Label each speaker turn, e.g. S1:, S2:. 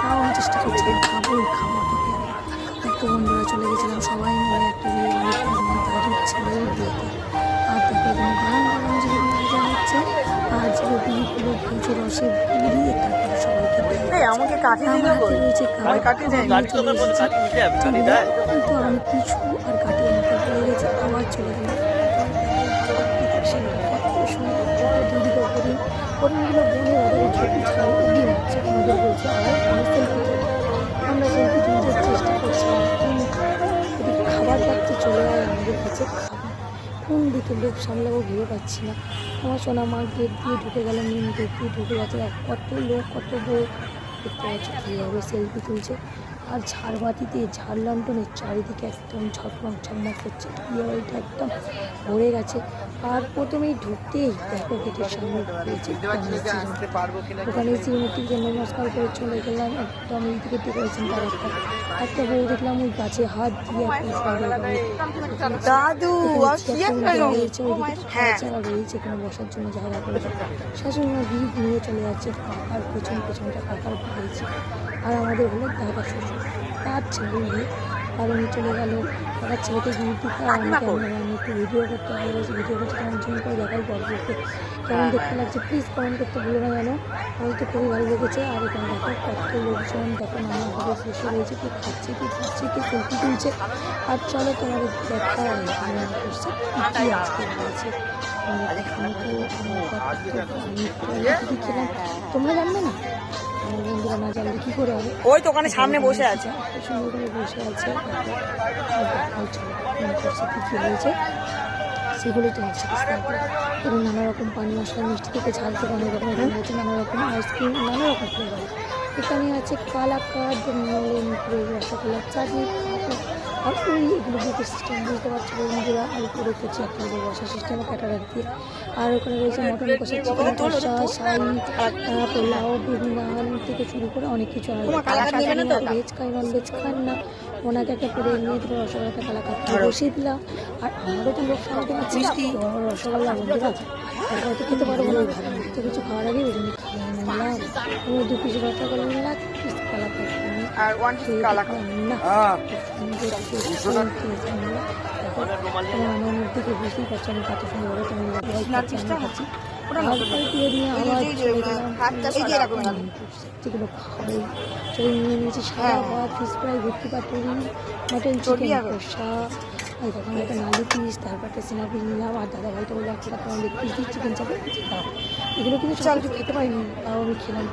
S1: খাওয়ার চেষ্টা করছিলাম, খাবোই খাবো তোকে। একটা বন্ধুরা চলে গেছিলাম সবাই মিলে একটা বিয়ে তাদের ছেলের বিয়েতে। আর তাকে এখানে গরম গরম যেরকম ভাজা হচ্ছে আর জিলিপিগুলো ভেজে রসে ঘুরিয়ে তারপরে সবাইকে
S2: আমাকে কাটি
S1: আমার হাতে রয়েছে কিন্তু আমি কিছু আর কাটিয়ে নিতে ভুলে গেছি, আবার চলে গেলাম। হরিণগুলো বলে ওদের ঝুঁকি ছাড়া এগিয়ে যাচ্ছে, আমাদের বলছে আর আমি সেলফি তুলি। আমরা সেলফি তুলতে চেষ্টা করছিলাম, এদিকে খাবার পাচ্ছে চলে যায় আমাদের কাছে খাবার। কোন দিকে লোক সামলাবো ভেবে পাচ্ছি না। আমার সোনা মা গেট দিয়ে ঢুকে গেল, মেন গেট দিয়ে ঢুকে গেছে। কত লোক কত বউ দেখতে পাচ্ছি কীভাবে সেলফি তুলছে। আর ঝাড়বাতিতে ঝাড় লণ্ঠনের চারিদিকে একদম ঝকমক ঝকমক করছে, বিয়েবাড়িটা একদম ভরে গেছে। আর প্রথমেই ঢুকতেই দেখো গেটের সামনে রয়েছে ওখানে শ্রীমূর্তিকে নমস্কার করে চলে গেলাম। একদম এই দিকে ডেকোরেশন করা একটা বউ দেখলাম ওই গাছে হাত দিয়ে রয়েছে, রয়েছে এখানে বসার জন্য জায়গা করেছে। শাশুড়ি মা ভিড় নিয়ে চলে যাচ্ছে, কাকার পেছনটা কাকার রয়েছে। আর আমাদের হলো দাদা শ্বশুর, তার ছেলে মেয়ে। আর উনি চলে গেল কাকার ছেলেকে গিয়ে দিতে। আর আমি ক্যামেরাম্যান একটু ভিডিও করতে ভালোবাসি, ভিডিও করতে কেমন জন্য করে দেখাই গল্পকে কেমন দেখতে লাগছে প্লিজ কমেন্ট করতে ভুলো না যেন। আমার তো খুবই ভালো লেগেছে। আর এখানে দেখো কত লোকজন, দেখো নানাভাবে বসে রয়েছে, কি খাচ্ছে কি খাচ্ছে কি সেলফি তুলছে। আর চলো তোমাদের দেখা করছে কী আজকে রয়েছে। খেলাম তোমরা জানবে না, আমার বন্ধুরা না জানলে কী করে হবে।
S2: ওই তো ওখানে সামনে বসে আছে,
S1: সুন্দর করে বসে আছে। কী কী হয়েছে সেগুলোই তোমার সাথে শেয়ার করবো। এবং নানা রকম পানি মশলা মিষ্টি থেকে ঝাল থেকে অনেক রকম এখানে হয়েছে, নানা রকম আইসক্রিম, নানা রকম ফ্লেভার। এখানে আছে কালাকাঁদ, নলেন গুড়ের রসগোল্লার চাটনি, আর ওই এগুলো বুকের সিস্টেম বুঝতে পারছো বন্ধুরা। আর উপরে করছে একটা বসার সিস্টেম ক্যাটারাক দিয়ে। আর ওখানে রয়েছে মটন কষা, চিকেন কষা, শাহি, পোলাও, বিরিয়ান থেকে শুরু করে অনেক কিছু। আর ভেজ খাই নন ভেজ খান না, ওনাকে একটা করে নিয়ে দিল রসগোল্লাটা কালাকাঁদ বসিয়ে দিলাম। আর আমারও তো লোক সামলাতে পারছি না, রসগোল্লা বন্ধুরা হয়তো খেতে পারবো না, তো কিছু খাওয়ার আগে ওই জন্য খেয়ে নিলাম। আমি 2 পিস রসগোল্লা নিলাম, 1 পিস কালাকাঁদ না আমার মধ্যে বুঝতেই পারছি আমি কত সুন্দর খাচ্ছি। যেগুলো খাবো চলে নিয়ে নিয়েছি সাদা ভাত, ফিশ ফ্রাই, ভর্তি পাতুরি, মটন চিকেন কষা, এই তখন একটা নালি পিস, তারপর একটা সিনা পিস নিলাম। আর দাদা ভাইটা বলে একটা লেগ পিস দিয়ে চিকেন চাপে দাও। এগুলো কিন্তু সব কিছু খেতে পারিনি, তাও আমি খেলাম।